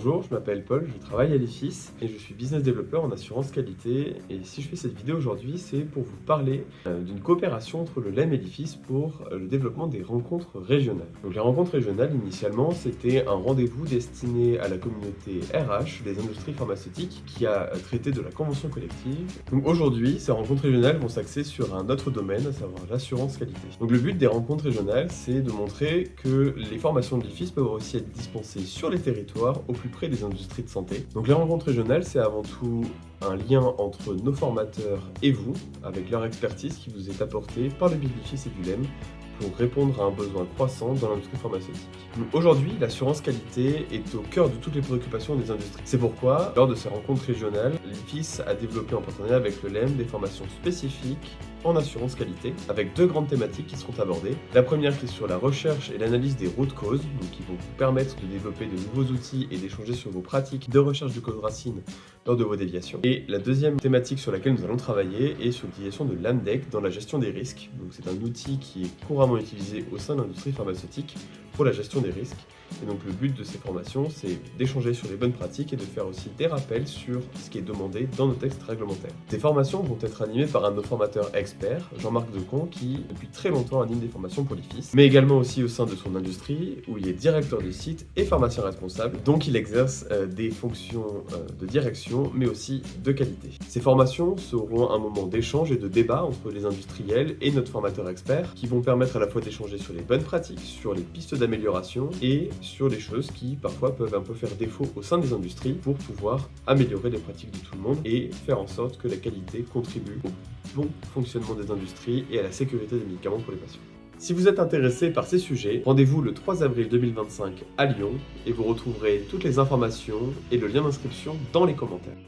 Bonjour, je m'appelle Paul, je travaille à l'IFIS et je suis business développeur en assurance qualité. Et si je fais cette vidéo aujourd'hui, c'est pour vous parler d'une coopération entre le LEM et l'IFIS pour le développement des rencontres régionales. Donc les rencontres régionales, initialement, c'était un rendez-vous destiné à la communauté RH des industries pharmaceutiques qui a traité de la convention collective. Donc aujourd'hui, ces rencontres régionales vont s'axer sur un autre domaine, à savoir l'assurance qualité. Donc le but des rencontres régionales, c'est de montrer que les formations de l'IFIS peuvent aussi être dispensées sur les territoires au plus près des industries de santé. Donc les rencontres régionales, c'est avant tout un lien entre nos formateurs et vous, avec leur expertise qui vous est apportée par le biais de l'IFIS et du LEM pour répondre à un besoin croissant dans l'industrie pharmaceutique. Aujourd'hui, l'assurance qualité est au cœur de toutes les préoccupations des industries. C'est pourquoi, lors de ces rencontres régionales, l'IFIS a développé en partenariat avec le LEM des formations spécifiques en assurance qualité, avec deux grandes thématiques qui seront abordées. La première qui est sur la recherche et l'analyse des routes causes, donc qui vont vous permettre de développer de nouveaux outils et d'échanger sur vos pratiques de recherche de causes racines lors de vos déviations. Et la deuxième thématique sur laquelle nous allons travailler est sur l'utilisation de l'AMDEC dans la gestion des risques. Donc c'est un outil qui est couramment utilisé au sein de l'industrie pharmaceutique pour la gestion des risques. Et donc le but de ces formations, c'est d'échanger sur les bonnes pratiques et de faire aussi des rappels sur ce qui est demandé dans nos textes réglementaires. Ces formations vont être animées par un de nos formateurs experts, Jean-Marc Decon, qui depuis très longtemps anime des formations pour l'IFIS, mais également aussi au sein de son industrie, où il est directeur de site et pharmacien responsable, donc il exerce des fonctions de direction, mais aussi de qualité. Ces formations seront un moment d'échange et de débat entre les industriels et notre formateur expert, qui vont permettre à la fois d'échanger sur les bonnes pratiques, sur les pistes d'amélioration et sur les choses qui parfois peuvent un peu faire défaut au sein des industries pour pouvoir améliorer les pratiques de tout le monde et faire en sorte que la qualité contribue au bon fonctionnement des industries et à la sécurité des médicaments pour les patients. Si vous êtes intéressé par ces sujets, rendez-vous le 3 avril 2025 à Lyon et vous retrouverez toutes les informations et le lien d'inscription dans les commentaires.